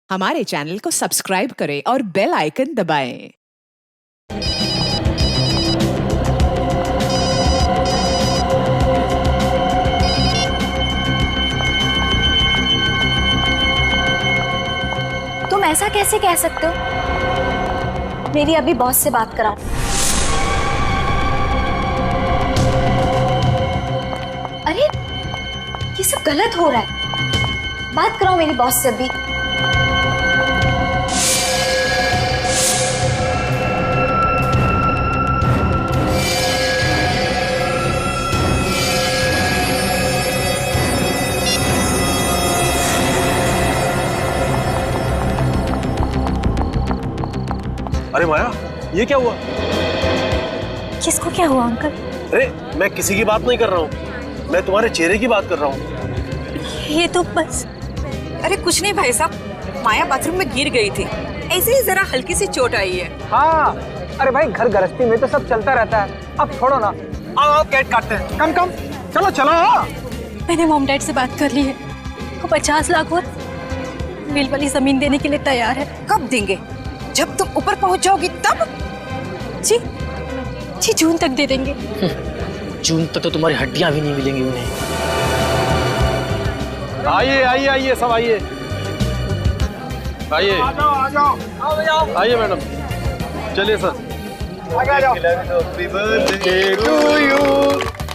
हमारे चैनल को सब्सक्राइब करें और बेल आइकन दबाएं। तुम ऐसा कैसे कह सकते हो? मेरी अभी बॉस से बात कराओ। अरे ये सब गलत हो रहा है, बात कराओ मेरी बॉस से अभी। अरे माया, ये क्या हुआ? किसको क्या हुआ अंकल? अरे मैं किसी की बात नहीं कर रहा हूँ, मैं तुम्हारे चेहरे की बात कर रहा हूँ। ये तो बस। अरे कुछ नहीं भाई साहब, माया बाथरूम में गिर गई थी, ऐसे ही जरा हल्की सी चोट आई है। हाँ, अरे भाई घर गृहस्थी में तो सब चलता रहता है, अब छोड़ो ना। आओ केक काटते हैं। कम कम चलो चलो। मैंने मॉम डैड से बात कर ली है, वो 50 लाख और मिल वाली जमीन देने के लिए तैयार है। कब देंगे? जब तुम ऊपर पहुंच जाओगी तब? जी जी, जून तक दे देंगे। जून तक तो तुम्हारी हड्डियां भी नहीं मिलेंगी उन्हें। आइए आइए आइए, सब आइए आइए। आ जाओ। आइए मैडम, चलिए सर। आगे आ जाओ। Happy birthday to you,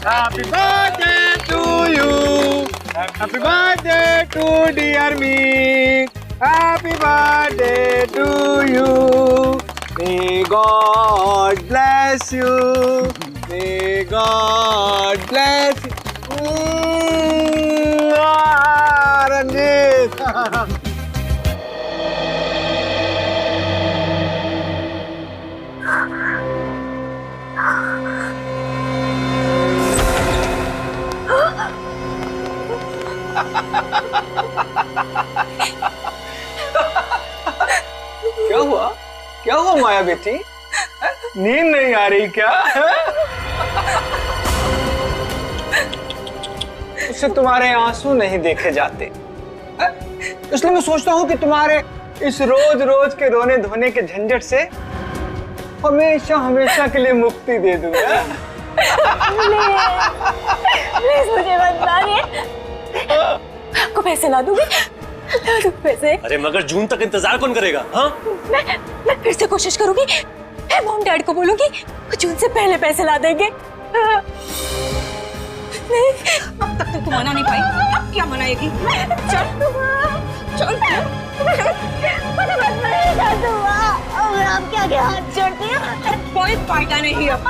happy birthday to you, happy birthday to dear me, happy birthday to you, may God bless you, may God bless you. Ranjeet क्या हुआ? क्या हुआ माया बेटी? नींद नहीं आ रही क्या? उससे तुम्हारे आंसू नहीं देखे जाते, इसलिए मैं सोचता हूँ कि तुम्हारे इस रोज रोज के रोने धोने के झंझट से हमेशा हमेशा के लिए मुक्ति दे दूंगा। प्लीज मुझे मत मारिए, आपको पैसे ला दूंगी, ला दूं पैसे। अरे मगर जून तक इंतजार कौन करेगा? हाँ, मैं फिर से कोशिश करूंगी, मैं मॉम डैड को बोलूंगी, वो जून से पहले पैसे ला देंगे। नहीं, अब तक तो तू मना नहीं पाई, अब क्या मनाएगी? चल चल मुझे मत मारिएगा दुआ, और आपके आगे हाथ जोड़ती हूँ। कोई फायदा नहीं अब,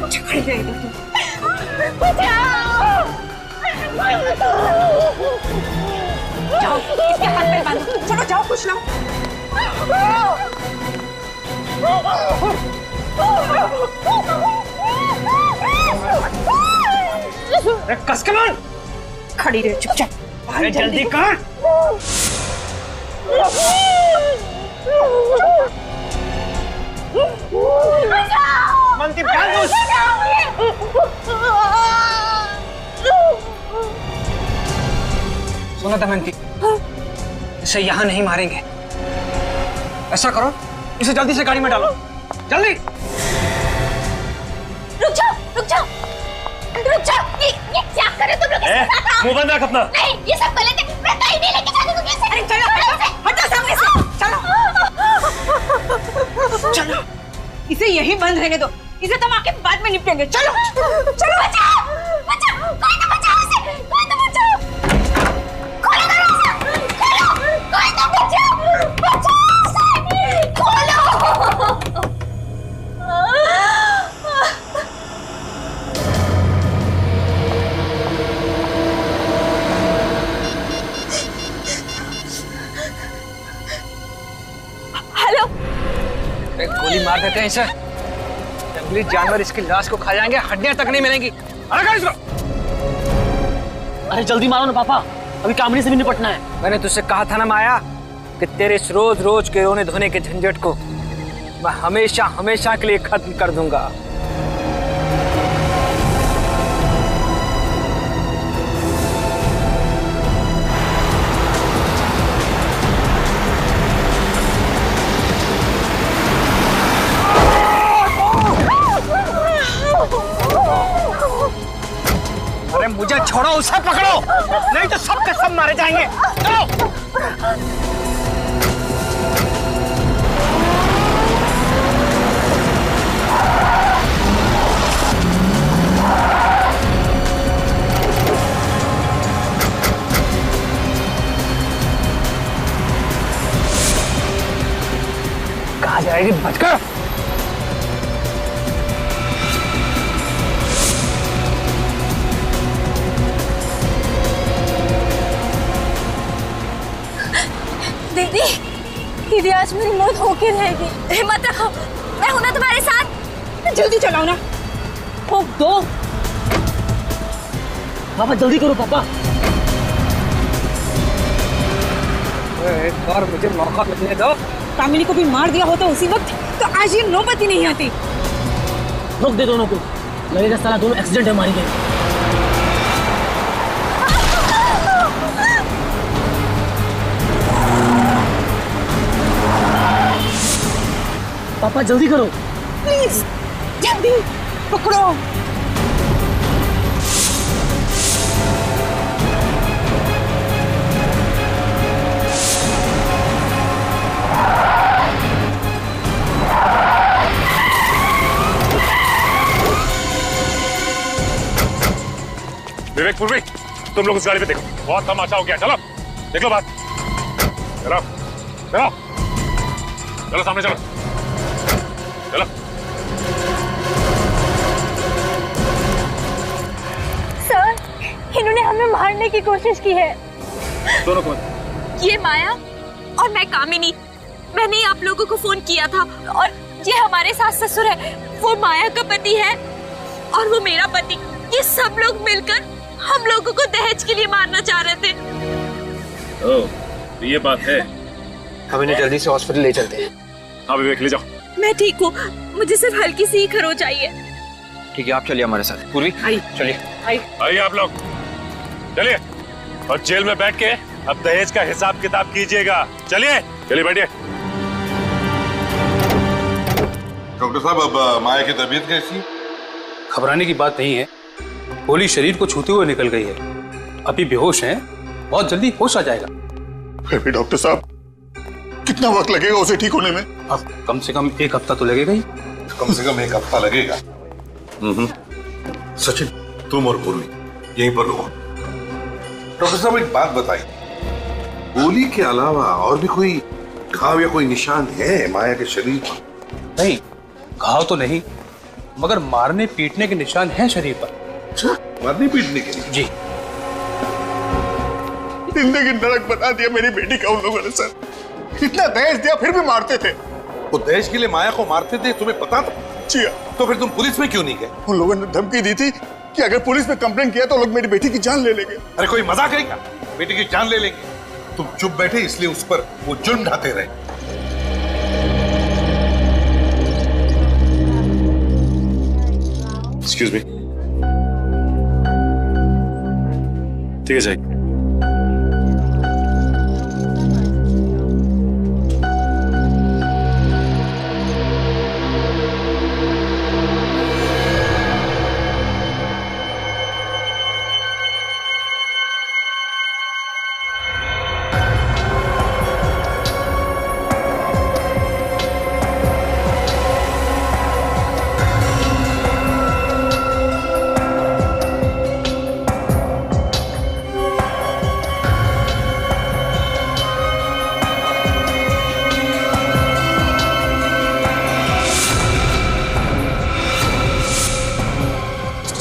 झगड़ जाएगा तू। बचाओ! जाओ इसके हाथ पैर बांधो, चलो जाओ कुछ लाओ। कस के मार। खड़ी रहे चुपचाप। अरे जल्दी कर। मनती सुना दमयंती, इसे यहाँ नहीं मारेंगे। ऐसा करो, इसे जल्दी से गाड़ी में डालो, जल्दी। रुक जाओ, रुक जाओ, रुक जाओ। ये क्या करे तुम लोग? मुंह बंद रख अपना। नहीं, ये सब गलत है, मैं कहीं नहीं लेके जाने दूंगी इसे। अरे चलो हटो सामने से, चलो चलो, इसे यही बंद रहने दो, इसे तो आके बाद में निपटेंगे। चलो चलो, बचाओ बचाओ, कोई तो बचाओ इसे, कोई तो बचाओ। खोलो दरवाजा, खोलो, कोई तो बचाओ, बचाओ इसे, खोलो। हेलो, गोली मार देते हैं इसे, जंगली जानवर इसकी लाश को खा जाएंगे, हड्डियां तक नहीं मिलेंगी। अरे इसको। अरे जल्दी मारो ना पापा, अभी कामड़ी से भी निपटना है। मैंने तुझसे कहा था ना माया कि तेरे इस रोज रोज के रोने धोने के झंझट को मैं हमेशा हमेशा के लिए खत्म कर दूंगा। छोड़ो, उसे पकड़ो, नहीं तो सब के सब मारे जाएंगे। चलो। कहाँ जाएगी बचकर? दीदी, दीदी आज मेरी मौत होके रहेगी। हिम्मत रखो, मैं हूं ना तुम्हारे साथ। जल्दी चलाओ ना। ठोक दो। पापा जल्दी करो पापा। एक बार मुझे मौका मिलने दो। कामिनी को भी मार दिया होता उसी वक्त तो आज ये नौबत ही नहीं आती। रोक दे दोनों को, लगेगा साला दोनों एक्सीडेंट है मारी गई। पापा जल्दी करो प्लीज, जल्दी पकड़ो। विवेक, पूर्वी, तुम लोग उस गाड़ी पे देखो, बहुत तमाशा हो गया। चलो देख लो बात। चलो चलो चलो, सामने चलो चलो। सर, इन्होंने हमें मारने की कोशिश की है। दोनों कौन? ये माया और मैं कामिनी। मैंने आप लोगों को फोन किया था और ये हमारे सास ससुर है। वो माया का पति है और वो मेरा पति। ये सब लोग मिलकर हम लोगों को दहेज के लिए मारना चाह रहे थे। ओह, तो ये बात है। हम इन्हें जल्दी से हॉस्पिटल ले चलते हैं। हाँ विवेक, ले जाओ। मैं ठीक हूँ, मुझे सिर्फ हल्की सी खरोच आई है। ठीक है, आप चलिए हमारे साथ। पूर्वी चलिए। आइए आप लोग, चलिए। और जेल में बैठ के अब दहेज का हिसाब किताब कीजिएगा। चलिए चलिए, बैठिए। डॉक्टर साहब, अब माया की तबीयत कैसी? घबराने की बात नहीं है, गोली शरीर को छूते हुए निकल गई है। अभी बेहोश हैं, बहुत जल्दी होश आ जाएगा। फिर भी डॉक्टर साहब, कितना वक्त लगेगा उसे ठीक होने में? अब कम से कम 1 हफ्ता तो लगेगा ही। कम से कम 1 हफ्ता लगेगा। सचिन, तुम और पूर्वी यहीं पर रुको। डॉक्टर साहब, एक बात बताइए, गोली के अलावा और भी कोई घाव या कोई निशान है माया के शरीर पर? नहीं, घाव तो नहीं, मगर मारने पीटने के निशान हैं शरीर पर। अच्छा, मारने पीटने के लिए? जी। जिंदगी नरक बना दिया मेरी बेटी का उन लोगों ने सर। इतना दहेज दिया फिर भी मारते थे। वो दहेज के लिए माया को मारते थे, तुम्हें पता था? जी। तो फिर तुम पुलिस में क्यों नहीं गए? उन लोगों ने धमकी दी थी कि अगर पुलिस में कंप्लेन किया तो लोग मेरी बेटी की जान ले लेंगे। अरे कोई मजाक है क्या? बेटी की जान ले लेंगे? तुम चुप बैठे इसलिए उस पर वो जुर्म ढाते रहे। Excuse me. ठीक है, जाइए।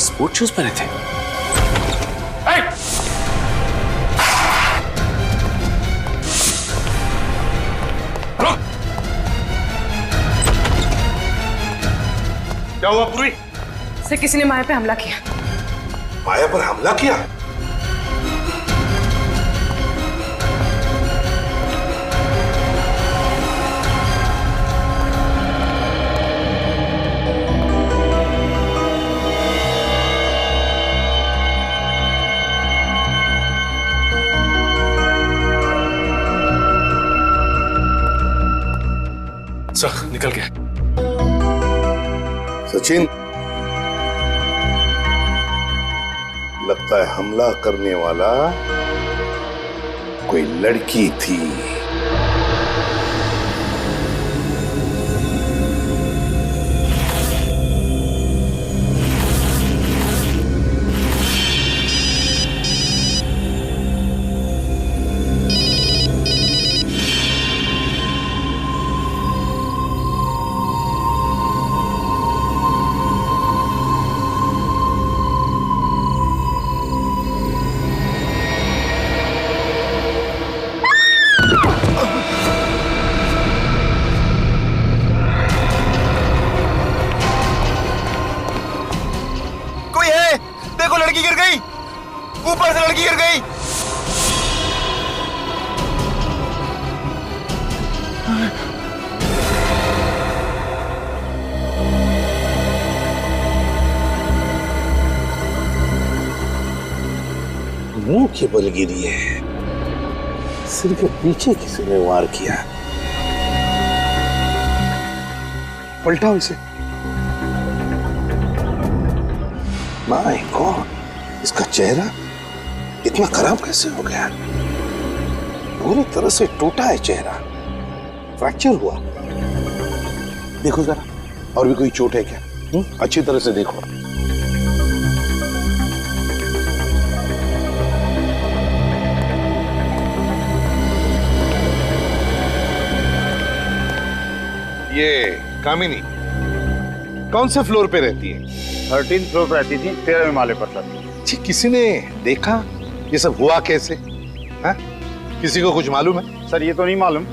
स्पोर्ट शूज पहने थे। क्या हुआ पूरी? सर, किसी ने माया पे हमला किया। माया पर हमला किया? सर, निकल गया। सचिन, लगता है हमला करने वाला कोई लड़की थी। देखो लड़की गिर गई, ऊपर से लड़की गिर गई। मुंह के बल गिरी है, सिर के पीछे किसी ने वार किया। पलटाओ इसे। माय गॉड, इसका चेहरा इतना खराब कैसे हो गया? पूरी तरह से टूटा है चेहरा, फ्रैक्चर हुआ। देखो जरा, और भी कोई चोट है क्या? अच्छी तरह से देखो। ये कामिनी कौन से फ्लोर पे रहती है? 13th फ्लोर पर रहती थी, 13वें माले पर रहती थी। जी, किसी ने देखा ये सब हुआ कैसे? हा? किसी को कुछ मालूम है? सर ये तो नहीं मालूम,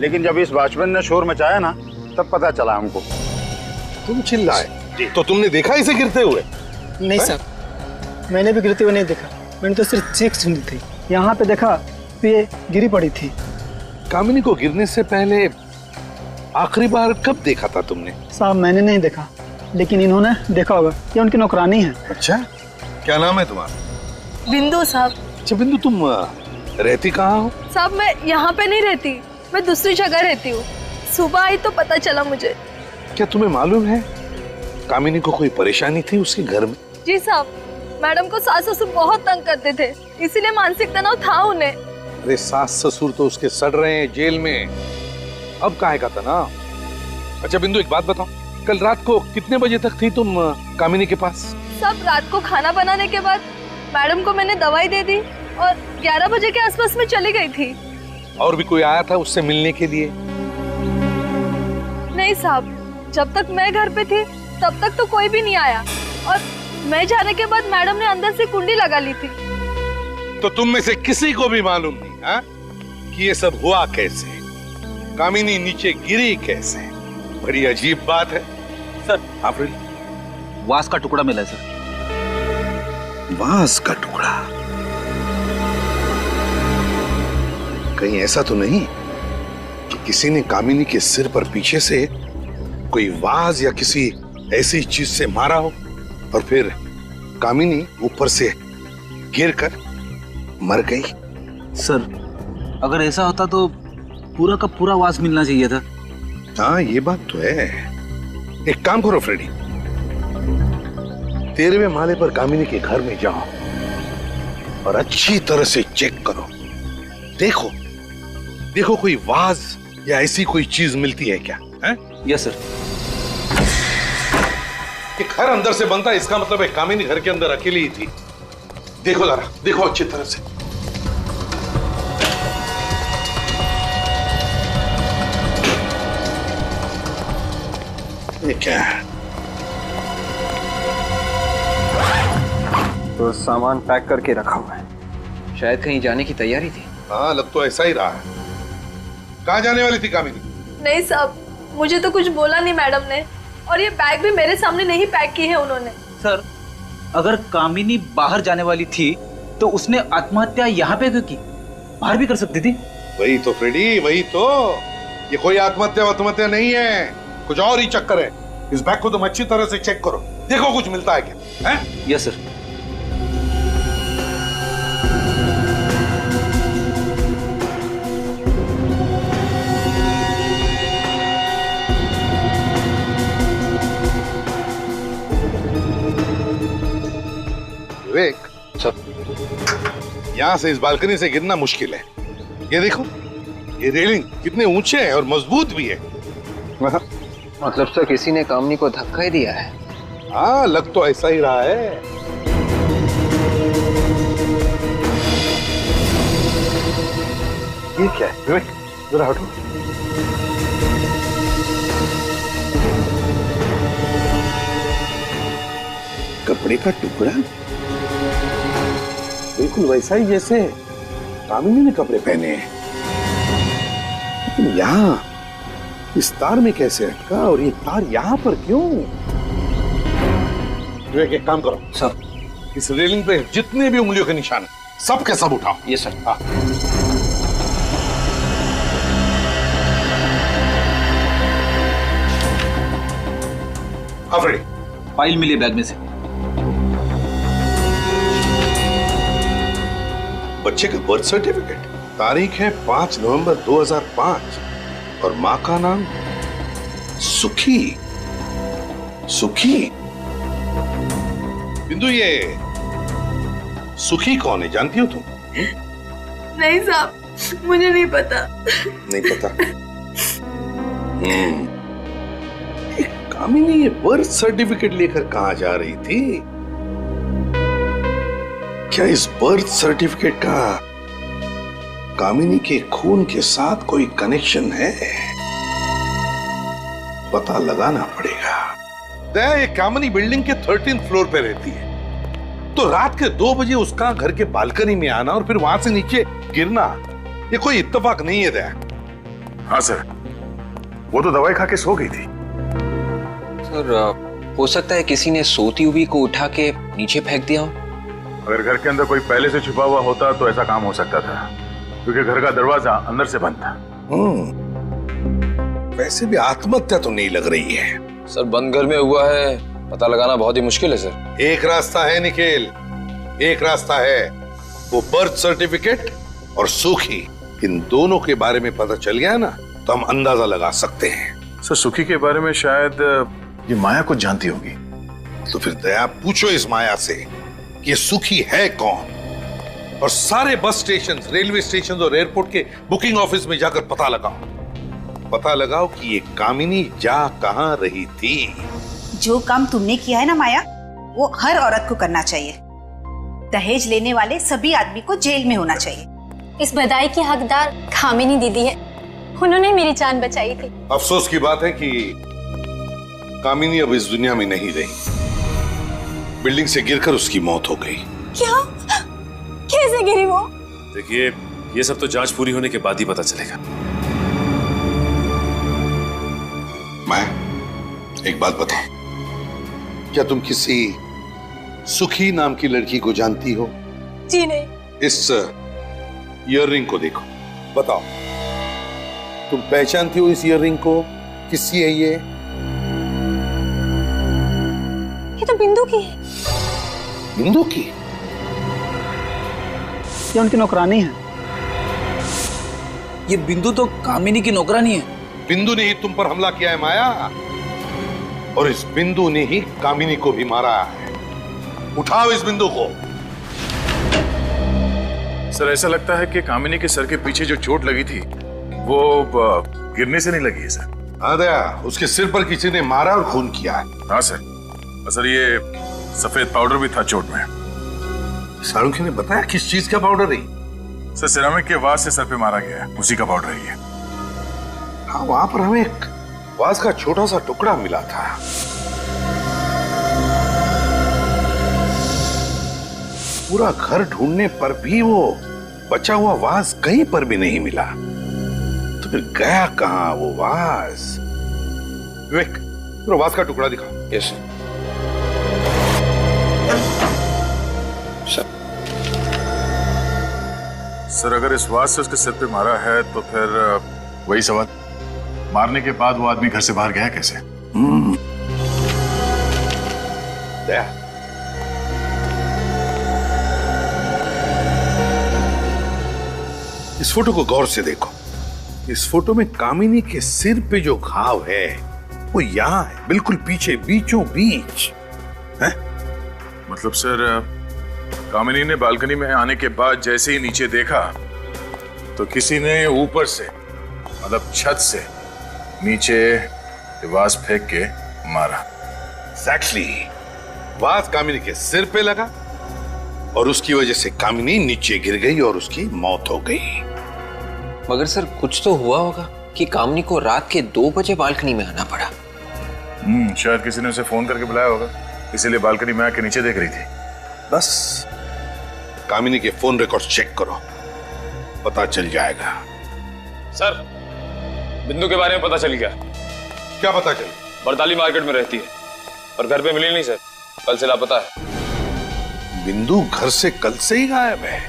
लेकिन जब इस वॉचमैन ने शोर मचाया ना, तब पता चला हमको। तुम चिल्लाए तो तुमने देखा इसे गिरते हुए? नहीं सर, मैंने भी गिरते हुए नहीं देखा, मैंने तो सिर्फ चीख सुनी थी। यहाँ पे देखा तो ये गिरी पड़ी थी। कामिनी को गिरने से पहले आखिरी बार कब देखा था तुमने? साहब मैंने नहीं देखा, लेकिन इन्होंने देखा होगा, ये उनकी नौकरानी है। अच्छा, क्या नाम है तुम्हारा? बिंदु साहब। अच्छा बिंदु, तुम रहती कहाँ हो? साहब मैं यहाँ पे नहीं रहती, मैं दूसरी जगह रहती हूँ। सुबह आई तो पता चला मुझे। क्या तुम्हें मालूम है कामिनी को कोई परेशानी थी उसके घर में? जी साहब, मैडम को सास ससुर बहुत तंग करते थे, इसीलिए मानसिक तनाव था उन्हें। अरे सास ससुर तो उसके सड़ रहे हैं जेल में, अब काहे का तनाव? अच्छा बिंदु, एक बात बताओ, कल रात को कितने बजे तक थी तुम कामिनी के पास? सब रात को खाना बनाने के बाद मैडम को मैंने दवाई दे दी और 11 बजे के आसपास में चली गई थी। और भी कोई आया था उससे मिलने के लिए? नहीं साहब, जब तक मैं घर पे थी तब तक तो कोई भी नहीं आया, और मैं जाने के बाद मैडम ने अंदर से कुंडी लगा ली थी। तो तुम में से किसी को भी मालूम नहीं हा? कि ये सब हुआ कैसे, कामिनी नीचे गिरी कैसे? बड़ी अजीब बात है। सर, आफरीन, वास का टुकड़ा मिला है सर। वास का टुकड़ा? कहीं ऐसा तो नहीं कि किसी ने कामिनी के सिर पर पीछे से कोई वाज या किसी ऐसी चीज से मारा हो और फिर कामिनी ऊपर से गिरकर मर गई? सर, अगर ऐसा होता तो पूरा का पूरा वास मिलना चाहिए था। हाँ ये बात तो है। एक काम करो फ्रेडी, 13वें माले पर कामिनी के घर में जाओ और अच्छी तरह से चेक करो। देखो देखो कोई वाज या ऐसी कोई चीज मिलती है क्या? है? Yes sir. ये घर अंदर से बनता है, इसका मतलब है कामिनी घर के अंदर अकेली ही थी। देखो जरा, देखो अच्छी तरह से। ये क्या है? तो सामान पैक करके रखा हुआ है, शायद कहीं जाने की तैयारी थी। हाँ लग तो ऐसा ही रहा है। कहाँ जाने वाली थी कामिनी? नहीं साहब, मुझे तो कुछ बोला नहीं मैडम ने, और ये बैग भी मेरे सामने नहीं पैक की है उन्होंने। सर, अगर कामिनी बाहर जाने वाली थी तो उसने आत्महत्या यहाँ पे क्यों की? बाहर भी कर सकती थी। वही तो फ्रेडी, वही तो। ये कोई आत्महत्या नहीं है, कुछ और ही चक्कर है। इस बैग को तुम अच्छी तरह से चेक करो, देखो कुछ मिलता है क्या? है? Yes sir. विवेक, यहाँ से इस बालकनी से गिरना मुश्किल है। ये देखो, ये रेलिंग कितने ऊंचे हैं और मजबूत भी है। मतलब सर किसी ने कामनी को धक्का ही दिया है। हाँ, लग तो ऐसा ही रहा है। ये क्या है विवेक, जरा हटो। कपड़े का टुकड़ा बिल्कुल वैसा ही जैसे कामिनी ने कपड़े पहने हैं, लेकिन यहाँ इस तार में कैसे अटका और ये तार यहाँ पर क्यों? विवेक, एक काम करो सब, इस रेलिंग पे जितने भी उंगलियों के निशान हैं, सब के सब उठाओ। ये सर। हाँ। फ्रेडी, फाइल मिली बैग में से। बच्चे का बर्थ सर्टिफिकेट, तारीख है 5 नवंबर 2005 और माँ का नाम सुखी। सुखी? बिंदु, ये सुखी कौन है, जानती हो तुम? नहीं साहब, मुझे नहीं पता। नहीं पता? कामिनी ये बर्थ सर्टिफिकेट लेकर कहां जा रही थी? क्या इस बर्थ सर्टिफिकेट का कामिनी के खून के साथ कोई कनेक्शन है? पता लगाना पड़ेगा। ये कामिनी बिल्डिंग के 13th फ्लोर पे रहती है, तो रात के 2 बजे उसका घर के बालकनी में आना और फिर वहां से नीचे गिरना, ये कोई इत्तेफाक नहीं है दया। हाँ सर, वो तो दवाई खा के सो गई थी। सर, हो सकता है किसी ने सोती हुई को उठा के नीचे फेंक दिया हो। अगर घर के अंदर कोई पहले से छुपा हुआ होता तो ऐसा काम हो सकता था, क्योंकि घर का दरवाजा अंदर से बंद था। वैसे भी आत्महत्या तो नहीं लग रही है। सर, बंद घर में हुआ है, पता लगाना बहुत ही मुश्किल है सर। एक रास्ता है निखिल, एक रास्ता है। वो बर्थ सर्टिफिकेट और सुखी, इन दोनों के बारे में पता चल गया ना, तो हम अंदाजा लगा सकते हैं। सर, सुखी के बारे में शायद ये माया कुछ जानती होगी। तो फिर दया, पूछो इस माया से कि ये सुखी है कौन, और सारे बस स्टेशन, रेलवे स्टेशन और एयरपोर्ट के बुकिंग ऑफिस में जाकर पता लगाओ कि ये कामिनी जा कहां रही थी। जो काम तुमने किया है ना माया, वो हर औरत को करना चाहिए। दहेज लेने वाले सभी आदमी को जेल में होना चाहिए। इस बधाई की हकदार कामिनी दीदी है, उन्होंने मेरी जान बचाई थी। अफसोस की बात है कि कामिनी अब इस दुनिया में नहीं रही। बिल्डिंग से गिरकर उसकी मौत हो गई। क्या? कैसे गिरी वो? देखिए, ये सब तो जांच पूरी होने के बाद ही पता चलेगा। मैं एक बात बताऊं, क्या तुम किसी सुखी नाम की लड़की को जानती हो? जी नहीं। इस ईयररिंग को देखो, बताओ तुम पहचानती हो इस ईयररिंग को? किसकी है ये? ये तो बिंदु की है। बिंदु की? ये उनकी नौकरानी है। ये बिंदु तो कामिनी की नौकरानी है। बिंदु ने ही तुम पर हमला किया है माया, और इस बिंदु ने ही कामिनी को भी मारा है। उठाओ इस बिंदु को। सर, ऐसा लगता है कि कामिनी के सर के पीछे जो चोट लगी थी वो गिरने से नहीं लगी है सर। हाँ दया, उसके सिर पर किसी ने मारा और खून किया है। हाँ सर, सर ये सफेद पाउडर भी था चोट में। सारुखी ने बताया किस चीज का पाउडर है? सर, सिरामिक के वाज से सर पे मारा गया है, उसी का पाउडर है ये। हाँ, वहां पर हमें एक वाज का छोटा सा टुकड़ा मिला था। पूरा घर ढूंढने पर भी वो बचा हुआ वाज कहीं पर भी नहीं मिला। तो फिर गया कहां वो वाज? विवेक, पूरा वाज का टुकड़ा दिखा। Yes sir. सर, अगर इस वाज से उसके सिर पे मारा है तो फिर वही सवाल, मारने के बाद वो आदमी घर से बाहर गया कैसे? दया, इस फोटो को गौर से देखो। इस फोटो में कामिनी के सिर पे जो घाव है वो यहाँ है, बिल्कुल पीछे, बीचों बीच है। मतलब सर, कामिनी ने बालकनी में आने के बाद जैसे ही नीचे देखा तो किसी ने ऊपर से मतलब छत से नीचे वास फेंक के मारा। एग्जैक्टली, वास कामिनी के सिर पे लगा और उसकी वजह से कामिनी नीचे गिर गई और उसकी मौत हो गई। मगर सर कुछ तो हुआ होगा कि कामिनी को रात के 2 बजे बालकनी में आना पड़ा। शायद किसी ने उसे फोन करके बुलाया होगा, इसीलिए बालकनी में आके नीचे देख रही थी। बस कामिनी के फोन रिकॉर्ड चेक करो, पता चल जाएगा। सर, बिंदु के बारे में पता चल गया। क्या पता चल? बरताली मार्केट में रहती है और घर पे मिली नहीं सर, कल से लापता है। बिंदु घर से कल से ही गायब है,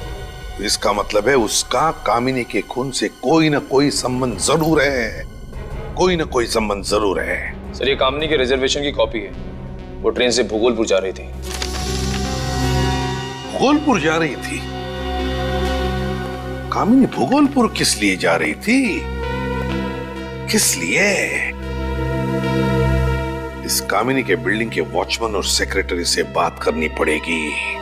तो इसका मतलब है उसका कामिनी के खून से कोई ना कोई संबंध जरूर है, कोई ना कोई संबंध जरूर है। सर ये कामिनी के रिजर्वेशन की कॉपी है, वो ट्रेन से भूगोलपुर जा रही थी। भूगोलपुर जा रही थी? कामिनी भूगोलपुर किस लिए जा रही थी? किस लिए? इस कामिनी के बिल्डिंग के वॉचमैन और सेक्रेटरी से बात करनी पड़ेगी।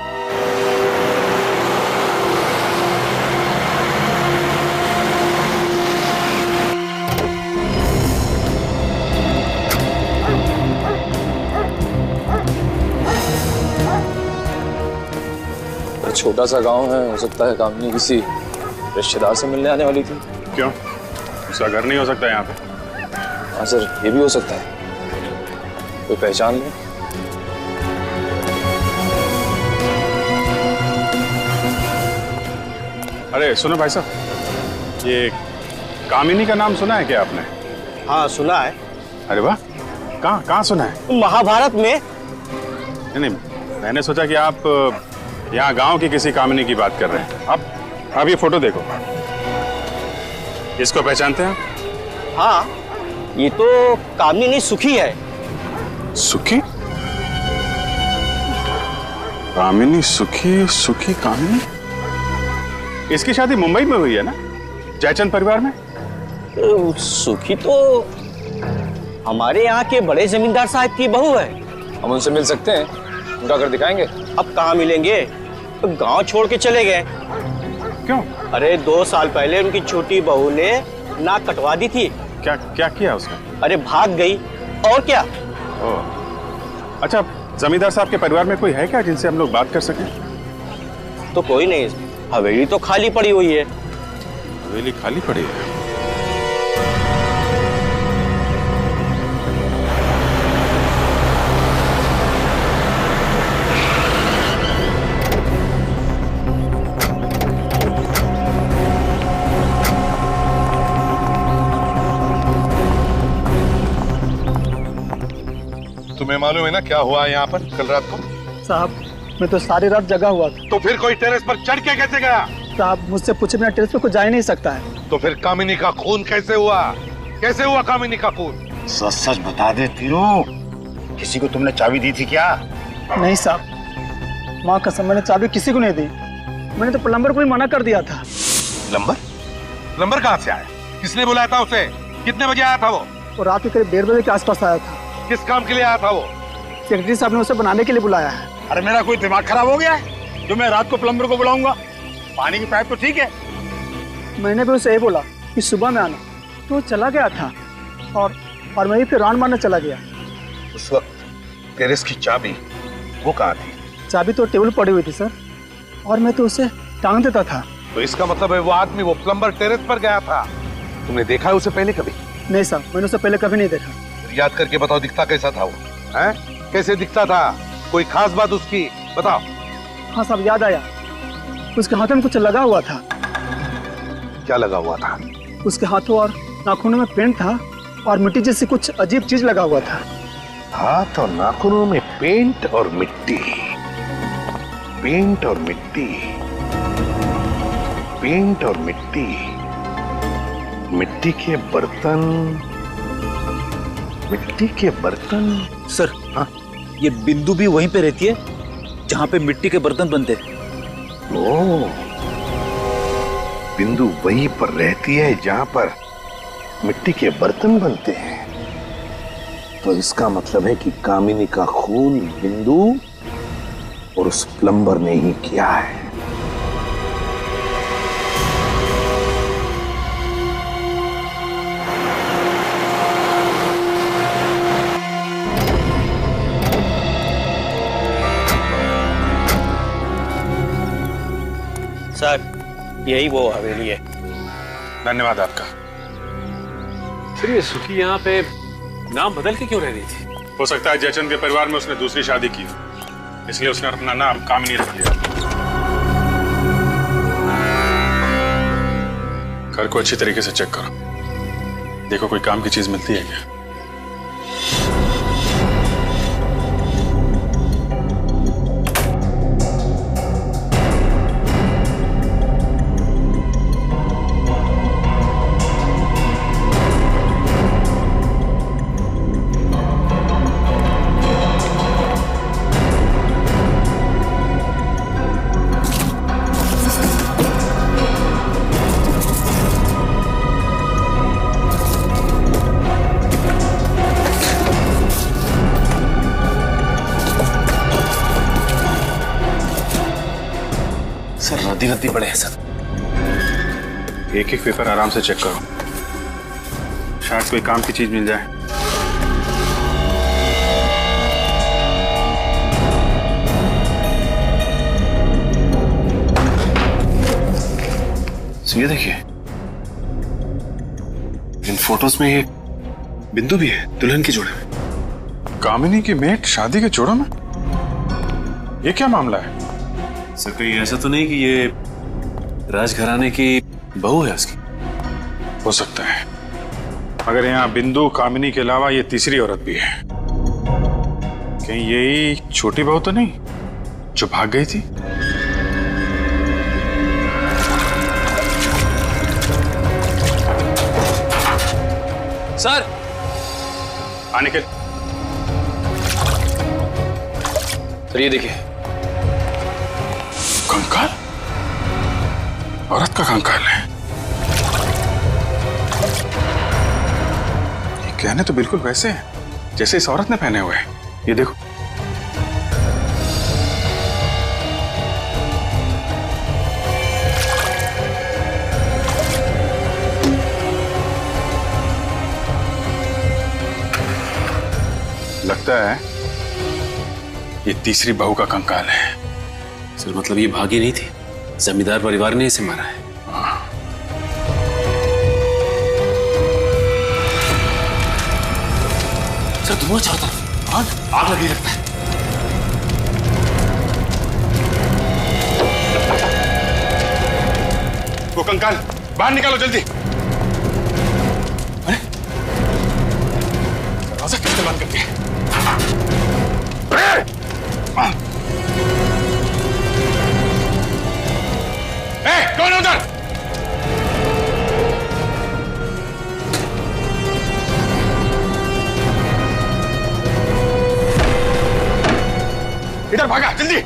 छोटा सा गांव है, हो सकता है कामिनी किसी रिश्तेदार से मिलने आने वाली थी। क्यों? उसका घर नहीं हो सकता यहाँ पे? हाँ सर, ये भी हो सकता है, कोई पहचान ले। अरे सुनो भाई साहब, ये कामिनी का नाम सुना है क्या आपने? हाँ सुना है। अरे वाह, कहाँ सुना है? महाभारत में। नहीं, मैंने सोचा कि आप यहाँ गांव की किसी कामिनी की बात कर रहे हैं। अब ये फोटो देखो, इसको पहचानते हैं? हाँ, ये तो कामिनी सुखी है। सुखी? कामिनी सुखी, सुखी कामिनी? इसकी शादी मुंबई में हुई है ना, जयचंद परिवार में? सुखी तो हमारे यहाँ के बड़े जमींदार साहब की बहू है। हम उनसे मिल सकते हैं, उनका घर दिखाएंगे। अब कहाँ मिलेंगे, तो गांव छोड़ के चले गए। क्यों? अरे 2 साल पहले उनकी छोटी बहू ने नाक कटवा दी थी। क्या किया उसने? अरे भाग गई, और क्या। अच्छा, जमींदार साहब के परिवार में कोई है क्या जिनसे हम लोग बात कर सकें? तो कोई नहीं, हवेली तो खाली पड़ी हुई है। हवेली खाली पड़ी है? तुम्हें मालूम है ना क्या हुआ यहाँ पर कल रात को? साहब, मैं तो सारी रात जगा हुआ था। तो फिर कोई टेरेस पर चढ़ के कैसे गया? साहब, मुझसे पूछे बिना टेरेस पे कोई जा ही नहीं सकता है। तो फिर कामिनी का खून कैसे हुआ? कैसे हुआ कामिनी का खून? सच सच बता दे तीरों, किसी को तुमने चाबी दी थी क्या? नहीं साहब, माँ कसम, मैंने चाबी किसी को नहीं दी। मैंने तो प्लम्बर को ही मना कर दिया था। प्लम्बर कहाँ से आया? किसने बुलाया था उसे? कितने बजे आया था वो? रात के करीब 1:30 बजे के आसपास आया था। किस काम के लिए आया था वो? सेक्रेटरी साहब ने उसे बनाने के लिए बुलाया है। अरे मेरा कोई दिमाग खराब हो गया है जो मैं रात को प्लम्बर को बुलाऊंगा? पानी की पाइप तो ठीक है। मैंने भी उसे यही बोला कि सुबह में आना, तो वो चला गया था और मैं भी फिर राउंड मारने चला गया। उस वक्त टेरेस की चाबी वो कहाँ थी? चाबी तो टेबल पड़ी हुई थी सर, और मैं तो उसे टांग देता था। तो इसका मतलब है वो आदमी, वो प्लम्बर टेरेस पर गया था। तुमने देखा है उसे पहले कभी? नहीं साहब, मैंने उसे पहले कभी नहीं देखा। याद करके बताओ, दिखता कैसा था वो? हैं? कैसे दिखता था? कोई खास बात उसकी बताओ। हाँ साहब, याद आया, उसके हाथों में कुछ लगा हुआ था। क्या लगा हुआ था? उसके हाथों और नाखूनों में पेंट था और मिट्टी जैसी कुछ अजीब चीज लगा हुआ था। हाथ और नाखूनों में पेंट और मिट्टी, पेंट और मिट्टी, पेंट और मिट्टी, मिट्टी के बर्तन, मिट्टी के बर्तन। सर, हाँ, ये बिंदु भी वहीं पे रहती है जहां पे मिट्टी के बर्तन बनते हैं। ओह, बिंदु वहीं पर रहती है जहां पर मिट्टी के बर्तन बनते हैं। तो इसका मतलब है कि कामिनी का खून बिंदु और उस प्लम्बर ने ही किया है। सर यही वो हवेली है। धन्यवाद आपका। फिर ये सुखी यहाँ पे नाम बदल के क्यों रह रही थी? हो सकता है जयचंद के परिवार में उसने दूसरी शादी की, इसलिए उसने अपना नाम कामिनी रख लिया। घर को अच्छी तरीके से चेक करो, देखो कोई काम की चीज मिलती है क्या। सर रद्दी रद्दी पड़े हैं सब। एक एक पेपर आराम से चेक करो, शायद कोई काम की चीज मिल जाए। ये देखिए, इन फोटोज में ये बिंदु भी है दुल्हन के जोड़े में। कामिनी की मेट शादी के जोड़ों में? ये क्या मामला है? सर कहीं ऐसा तो नहीं कि ये राजघराने की बहू है उसकी? हो सकता है, मगर यहाँ बिंदु कामिनी के अलावा ये तीसरी औरत भी है। कहीं यही छोटी बहू तो नहीं जो भाग गई थी? सर आने के। सर ये देखिए, कंकाल, औरत का कंकाल है। ये गहने तो बिल्कुल वैसे हैं जैसे इस औरत ने पहने हुए हैं। ये देखो, लगता है ये तीसरी बहू का कंकाल है। सर मतलब ये भागी नहीं थी, जमींदार परिवार ने इसे मारा है। सर धुआं चारों तरफ, आग लगी लगता है। वो कंकाल बाहर निकालो जल्दी। अरे दरवाजा कैसे बंद करके? कौन है उधर? इधर भागा जल्दी।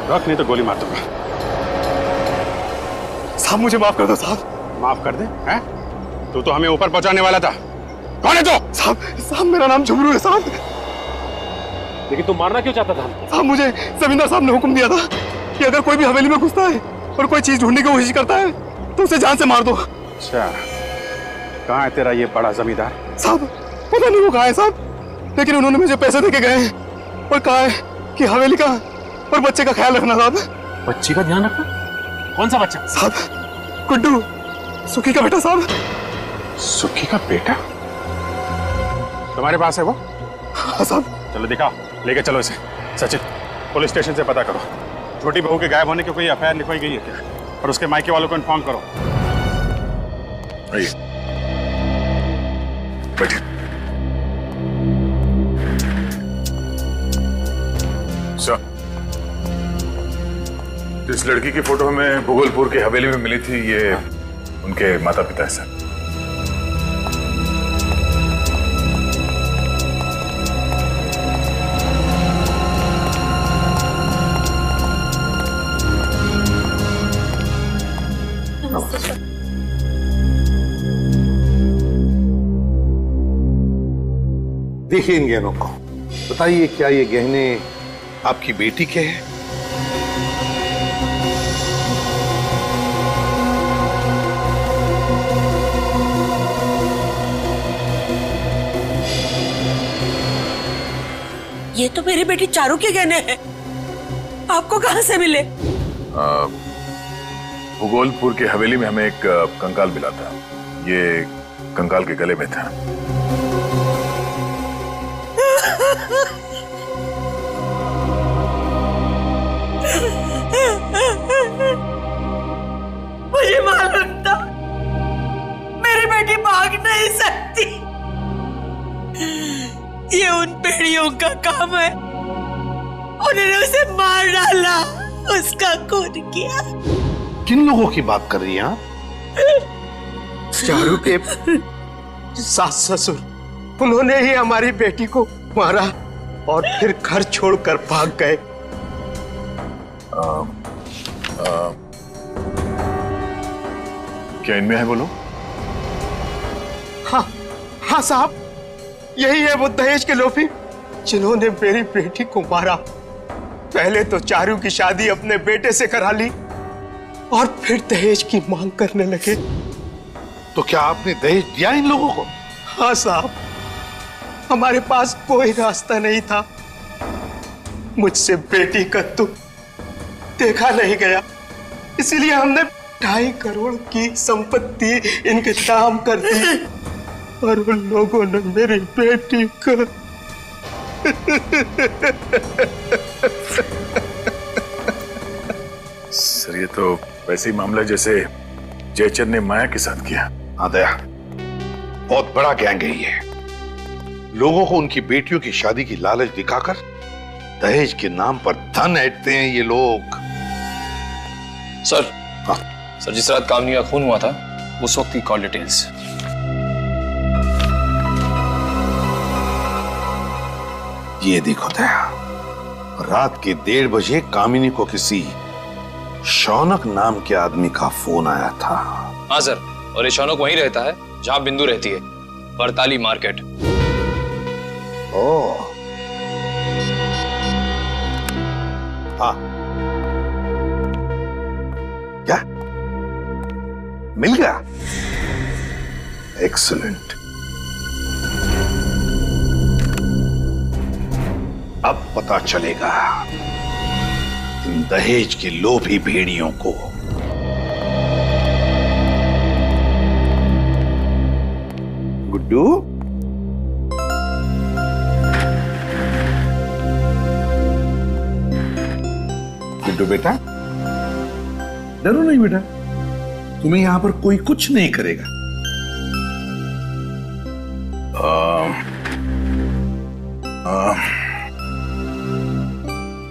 रख नहीं तो गोली मार दूंगा। साहब मुझे माफ कर दो साहब। माफ कर दे? हैं? तू तो हमें ऊपर पहुंचाने वाला था। कौन है तू? साहब मेरा नाम झुमरू है साहब। लेकिन तुम मारना क्यों चाहता था? साहब मुझे जमींदार साहब ने हुक्म दिया था कि अगर कोई भी हवेली में घुसता है और कोई चीज ढूंढने की कोशिश करता है तो उसे जान से मार दो। अच्छा, कहाँ है तेरा ये बड़ा जमींदार? साहब पता नहीं वो कहाँ है साहब, लेकिन उन्होंने मुझे पैसे देके गए हैं और कहा है कि हवेली का और बच्चे का ख्याल रखना साहब। बच्ची का ध्यान रखना? कौन सा बच्चा? साहब, गुड्डू, सुखी का बेटा साहब। सुखी का बेटा तुम्हारे पास है वो? हाँ साहब। चलो दिखाओ, लेके चलो इसे। सचिन, पुलिस स्टेशन से पता करो छोटी बहू के गायब होने की कोई एफआईआर लिखवाई गई है क्या, और उसके मायके वालों को इन्फॉर्म करो। आइए बैठिए। सर, जिस लड़की की फोटो हमें भूगोलपुर की हवेली में मिली थी, ये उनके माता पिता है सर। देखिए इन गहनों को, बताइए क्या ये गहने आपकी बेटी के हैं? ये तो मेरी बेटी चारू के गहने हैं। आपको कहां से मिले? भूगोलपुर की हवेली में हमें एक कंकाल मिला था, ये कंकाल के गले में था। मुझे मालूम था मेरी बेटी भाग नहीं सकती। ये उन पेड़ियों का काम है, उन्होंने उसे मार डाला, उसका खून किया। किन लोगों की बात कर रही हैं आप? चारू के सास ससुर, उन्होंने ही हमारी बेटी को मारा और फिर घर छोड़कर भाग गए। क्या इनमें है बोलो? हाँ हाँ साहब, यही है वो दहेज के लोभी जिन्होंने मेरी बेटी को मारा। पहले तो चारू की शादी अपने बेटे से करा ली और फिर दहेज की मांग करने लगे। तो क्या आपने दहेज दिया इन लोगों को? हाँ साहब, हमारे पास कोई रास्ता नहीं था। मुझसे बेटी का दुख देखा नहीं गया, इसलिए हमने 2.5 करोड़ की संपत्ति इनके नाम कर दी और उन लोगों ने मेरी बेटी को सर, ये तो वैसे ही मामला जैसे जयचंद ने माया के साथ किया। हाँ दया, बहुत बड़ा गैंग है ये। लोगों को उनकी बेटियों की शादी की लालच दिखाकर दहेज के नाम पर धन ऐंठते हैं ये लोग। सर, हाँ सर, जिस रात कामनी का खून हुआ था उस वक्त की कॉल डिटेल्स। ये देखो दया, रात के 1:30 बजे कामिनी को किसी शौनक नाम के आदमी का फोन आया था। हाँ सर, और ये शौनक वहीं रहता है जहां बिंदु रहती है, बरताली मार्केट। ओह, हाँ, क्या मिल गया? एक्सीलेंट। अब पता चलेगा इन दहेज के लोभी भेड़ियों को। गुड्डू, गुड्डू बेटा, डरो नहीं बेटा, तुम्हें यहां पर कोई कुछ नहीं करेगा।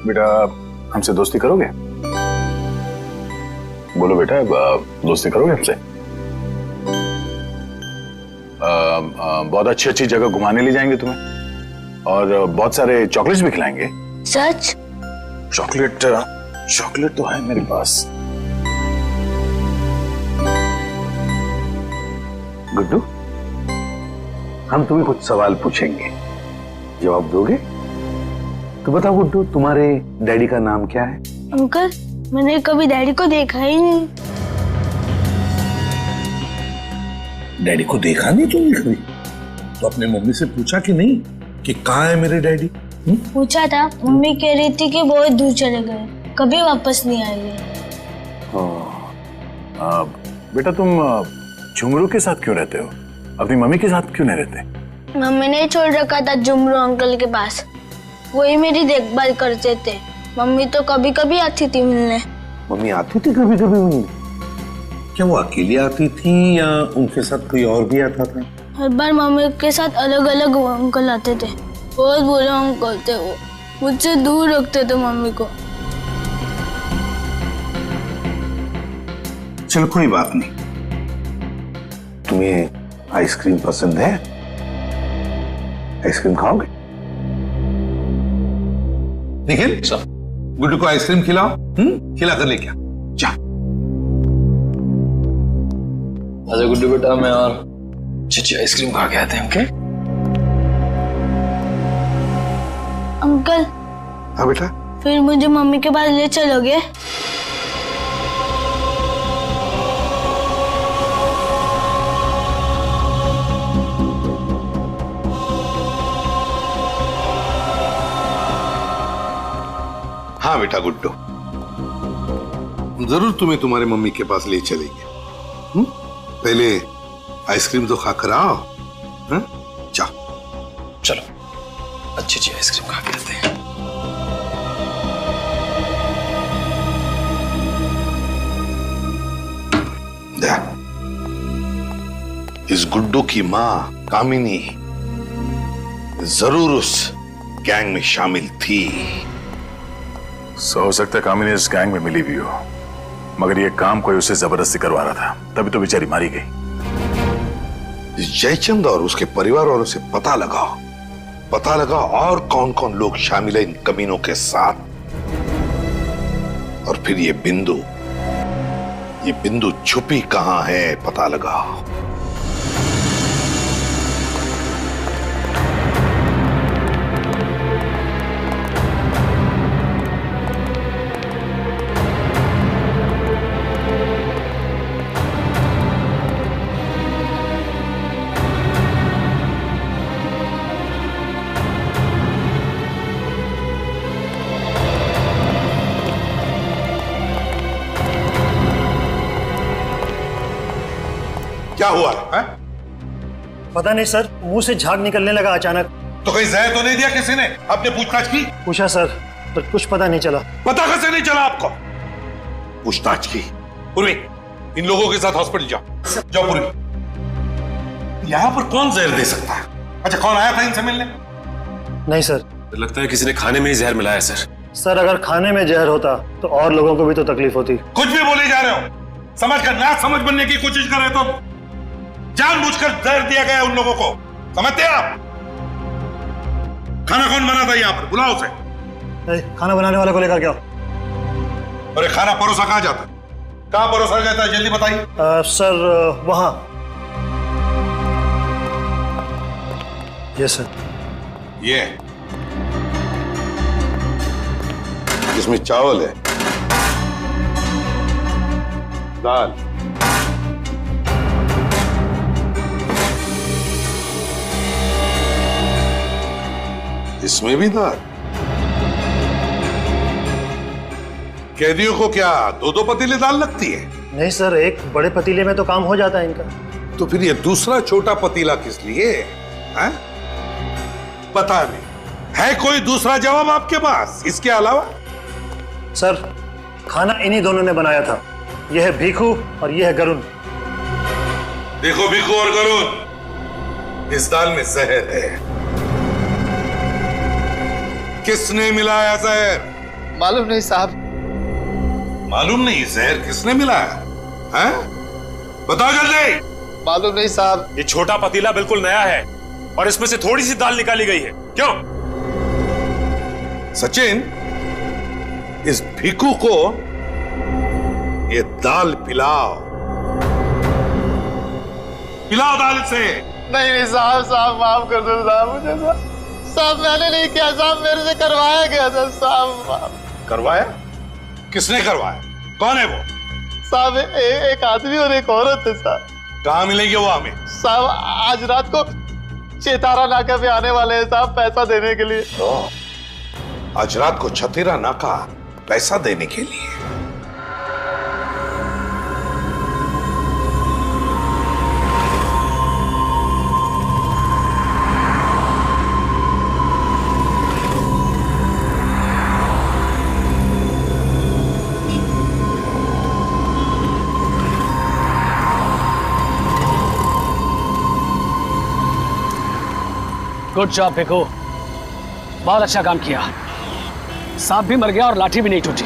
बेटा, हमसे दोस्ती करोगे? बोलो बेटा, दोस्ती करोगे हमसे? बहुत अच्छी अच्छी जगह घुमाने ले जाएंगे तुम्हें और बहुत सारे चॉकलेट्स भी खिलाएंगे। सच? चॉकलेट तो है मेरे पास। गुड्डू, हम तुम्हें कुछ सवाल पूछेंगे, जवाब दोगे? तो बताओ गुड्डू, तुम्हारे डैडी का नाम क्या है? अंकल, मैंने कभी डैडी को देखा ही नहीं। डैडी को देखा नहीं तुमने कभी? तो अपने मम्मी से पूछा कि नहीं कि कहाँ है मेरे डैडी? पूछा था, मम्मी कह रही थी कि बहुत दूर चले गए। कभी वापस नहीं आएगी। बेटा तुम झुमरू के साथ क्यों रहते हो? अपनी मम्मी के साथ क्यों नहीं रहते? मम्मी ने छोड़ रखा था झुमरू अंकल के पास, वही मेरी देखभाल करते थे। मम्मी तो कभी कभी आती थी मिलने। मम्मी आती थी कभी कभी मिलने? क्या वो अकेली आती थी या उनके साथ कोई और भी आता था? हर बार मम्मी के साथ अलग अलग अंकल आते थे। बहुत बुरे अंकल थे वो, मुझसे दूर रखते थे मम्मी को। चलो कोई बात नहीं। तुम्हें आइसक्रीम पसंद है? आइसक्रीम खाओगे? निखिल गुड्डू को आइसक्रीम खिलाओ। खिला कर ले क्या? जा। आजा गुड्डू बेटा, मैं और चीची आइसक्रीम खा के आते हैं। Okay uncle. हाँ बेटा। फिर मुझे मम्मी के पास ले चलोगे? हाँ बेटा गुड्डू, जरूर तुम्हें तुम्हारे मम्मी के पास ले चलेंगे। पहले आइसक्रीम तो खाकर आओ। जाओ। चलो अच्छी अच्छी आइसक्रीम खा के आते हैं। इस गुड्डू की माँ कामिनी जरूर उस गैंग में शामिल थी। हो सकता है कामिनी इस गैंग में मिली भी हो, मगर ये काम कोई उसे जबरदस्ती करवा रहा था, तभी तो बेचारी मारी गई। जयचंद और उसके परिवार वालों से पता लगाओ और कौन कौन लोग शामिल है इन कमीनों के साथ। और फिर ये बिंदु छुपी कहां है पता लगाओ। क्या हुआ है? पता नहीं सर, मुंह से झाग निकलने लगा अचानक। तो कहीं जहर तो नहीं दिया किसी ने? आपने पूछताछ की? पूछा सर, पर कुछ पता नहीं चला। पता कैसे नहीं चला आपको? पूछताछ की। पूर्वी, इन लोगों के साथ हॉस्पिटल जाओ पूर्वी। यहाँ पर कौन जहर दे सकता है? अच्छा, कौन आया था इनसे मिलने? नहीं सर। लगता है किसी ने खाने में ही जहर मिलाया सर। सर अगर खाने में जहर होता तो और लोगों को भी तो तकलीफ होती। कुछ भी बोले जा रहे हो, समझ कर ना समझ बनने की कोशिश कर रहे तो जानबूझकर जहर दिया गया उन लोगों को, समझते हैं आप? खाना कौन बना था यहाँ पर? बुलाओ उसे। खाना बनाने वाले को लेकर क्या? अरे खाना परोसा कहाँ जाता है? कहाँ परोसा जाता है? जल्दी बताइए। सर वहां। Yes sir. ये इसमें चावल है, दाल, इसमें भी दाल। कैदियों को क्या दो पतीले दाल लगती है? नहीं सर, एक बड़े पतीले में तो काम हो जाता है इनका। तो फिर ये दूसरा छोटा पतीला किस लिए है? पता नहीं। है कोई दूसरा जवाब आपके पास इसके अलावा? सर खाना इन्हीं दोनों ने बनाया था। यह है भीखू और यह है गरुण। देखो भीखू और गरुण, इस दाल में जहर है। किसने मिलाया जहर? मालूम नहीं साहब। मालूम नहीं? जहर किसने मिलाया है? बताओ जल्दी। मालूम नहीं साहब। ये छोटा पतीला बिल्कुल नया है और इसमें से थोड़ी सी दाल निकाली गई है। क्यों? सचिन, इस भीखू को ये दाल पिलाओ। पिलाओ दाल से। नहीं साहब, साहब माफ कर दो साहब मुझे। साहब मैंने नहीं किया साहब, मेरे से करवाया गया था साहब। करवाया? किसने करवाया? कौन है वो? साहब एक आदमी और एक औरत है साहब। कहाँ मिलेगी वो हमें? साहब आज रात को चेतारा नाका पे आने वाले हैं साहब, पैसा देने के लिए। आज रात को छतेरा नाका पैसा देने के लिए। गुड जॉब भिखू, बहुत अच्छा काम किया। सांप भी मर गया और लाठी भी नहीं टूटी।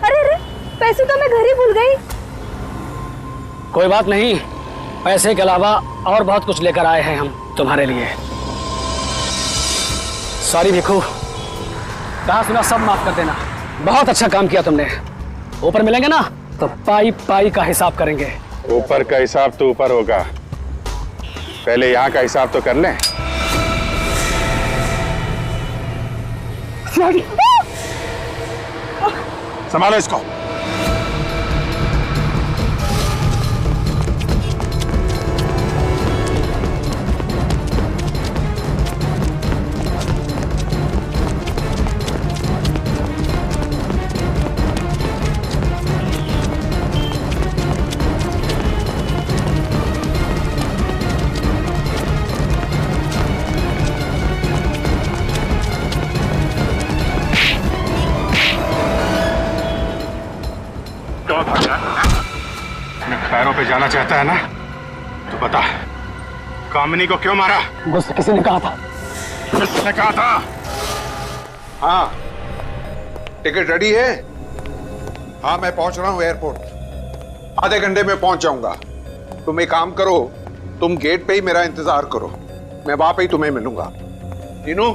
अरे अरे, पैसे तो मैं घर ही भूल गई। कोई बात नहीं, पैसे के अलावा और बहुत कुछ लेकर आए हैं हम तुम्हारे लिए। सॉरी भिखू, कहा सुना सब माफ कर देना। बहुत अच्छा काम किया तुमने। ऊपर मिलेंगे ना तो पाई पाई का हिसाब करेंगे। ऊपर का हिसाब तो ऊपर होगा, पहले यहाँ का हिसाब तो कर लें। संभालो इसको। पैरों पे जाना चाहता है ना तो बता, कामिनी को क्यों मारा? मुझसे किसी ने कहा था। किसने कहा था? हाँ, टिकट रेडी है? हाँ, मैं पहुंच रहा हूं एयरपोर्ट। आधे घंटे में पहुंच जाऊंगा। तुम एक काम करो, तुम गेट पे ही मेरा इंतजार करो, मैं वहां पे ही तुम्हें मिलूंगा। तीनों?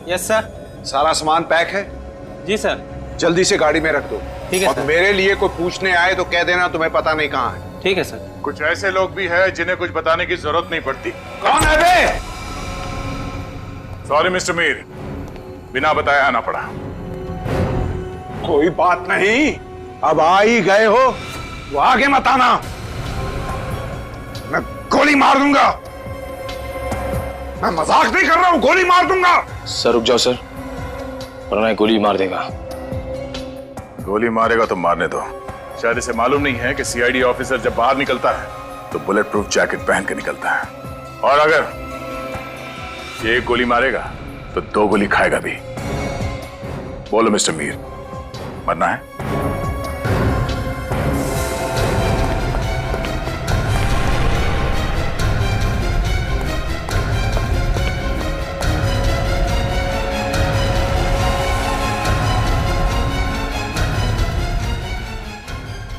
Yes sir. सारा सामान पैक है? जी सर। जल्दी से गाड़ी में रख दो। ठीक है और सर। मेरे लिए कोई पूछने आए तो कह देना तुम्हें पता नहीं कहाँ है। ठीक है सर। कुछ ऐसे लोग भी हैं जिन्हें कुछ बताने की जरूरत नहीं पड़ती। कौन है बे? सॉरी मिस्टर मीर, बिना बताए आना पड़ा। कोई बात नहीं, अब आ ही गए हो तो आगे मत आना, मैं गोली मार दूंगा। मैं मजाक नहीं कर रहा हूं, गोली मार दूंगा। सर रुक जाओ सर, वरना गोली मार देगा। गोली मारेगा तो मारने दो। शायद इसे मालूम नहीं है कि सीआईडी ऑफिसर जब बाहर निकलता है तो बुलेट प्रूफ जैकेट पहन के निकलता है, और अगर ये एक गोली मारेगा तो 2 गोली खाएगा भी। बोलो मिस्टर मीर, मरना है?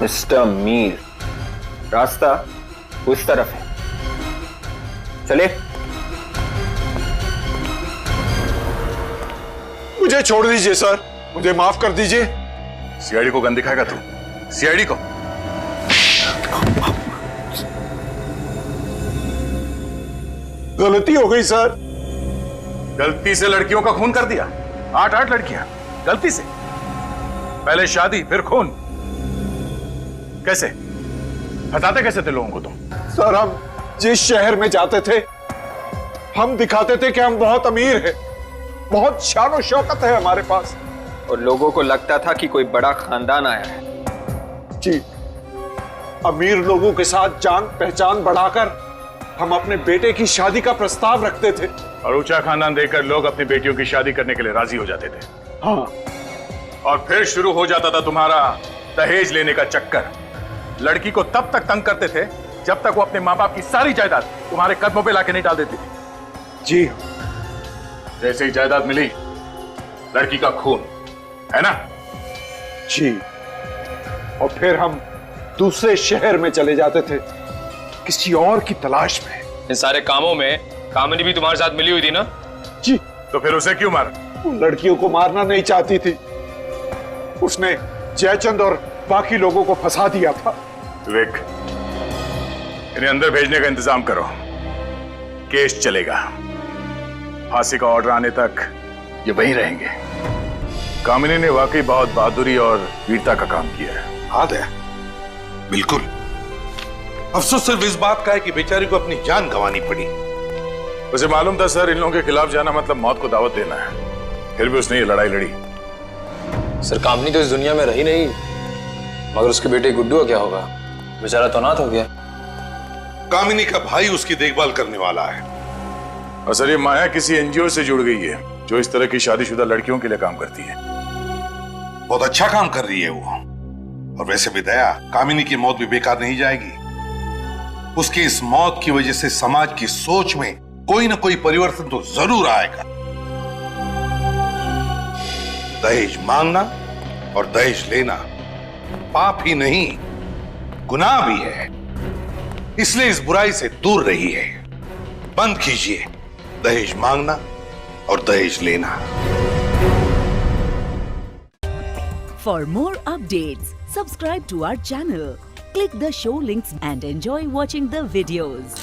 मिस्टर मीर, रास्ता उस तरफ है, चले। मुझे छोड़ दीजिए सर, मुझे माफ कर दीजिए। सीआईडी को गन दिखाएगा तू? सीआईडी को? गलती हो गई सर। गलती से लड़कियों का खून कर दिया? 8 लड़कियां गलती से? पहले शादी फिर खून? कैसे हटाते कैसे थे लोगों को तुम? सर, हम जिस शहर में जाते थे हम दिखाते थे कि हम बहुत अमीर हैं, बहुत शान और शौकत है हमारे पास, और लोगों को लगता था कि कोई बड़ा खानदान आया है। जी, अमीर लोगों के साथ जान पहचान बढ़ाकर हम अपने बेटे की शादी का प्रस्ताव रखते थे। और ऊंचा खानदान देखकर लोग अपनी बेटियों की शादी करने के लिए राजी हो जाते थे। हाँ, और फिर शुरू हो जाता था तुम्हारा दहेज लेने का चक्कर। लड़की को तब तक तंग करते थे जब तक वो अपने माँ बाप की सारी जायदाद तुम्हारे कदमों पे लाके नहीं डाल देती थी। जी, जैसे ही जायदाद मिली, लड़की का खून, है ना? जी, और फिर हम दूसरे शहर में चले जाते थे किसी और की तलाश में। इन सारे कामों में कामिनी भी तुम्हारे साथ मिली हुई थी ना? जी। तो फिर उसे क्यों मारा? वो लड़कियों को मारना नहीं चाहती थी, उसने जयचंद और बाकी लोगों को फंसा दिया था। विवेक, इन्हें अंदर भेजने का इंतजाम करो, केस चलेगा। फांसी का ऑर्डर आने तक ये वहीं रहेंगे। कामिनी ने वाकई बहुत बहादुरी और वीरता का काम किया है। हाँ दया, बिल्कुल। अफसोस सिर्फ इस बात का है कि बेचारी को अपनी जान गंवानी पड़ी। उसे मालूम था सर, इन लोगों के खिलाफ जाना मतलब मौत को दावत देना है, फिर भी उसने ये लड़ाई लड़ी। सर कामनी तो इस दुनिया में रही नहीं, मगर उसके बेटे गुड्डू का क्या होगा? बेचारा तो अनाथ हो गया। कामिनी का भाई उसकी देखभाल करने वाला है। और सर ये माया किसी एनजीओ से जुड़ गई है जो इस तरह की शादीशुदा लड़कियों के लिए काम करती है। बहुत अच्छा काम कर रही है वो। और वैसे भी दया, कामिनी की मौत भी बेकार नहीं जाएगी। उसकी इस मौत की वजह से समाज की सोच में कोई ना कोई परिवर्तन तो जरूर आएगा। दहेज मांगना और दहेज लेना पाप ही नहीं, गुनाह भी है। इसलिए इस बुराई से दूर रहिए। बंद कीजिए दहेज मांगना और दहेज लेना। For more updates, subscribe to our channel, click the show links and enjoy watching the videos.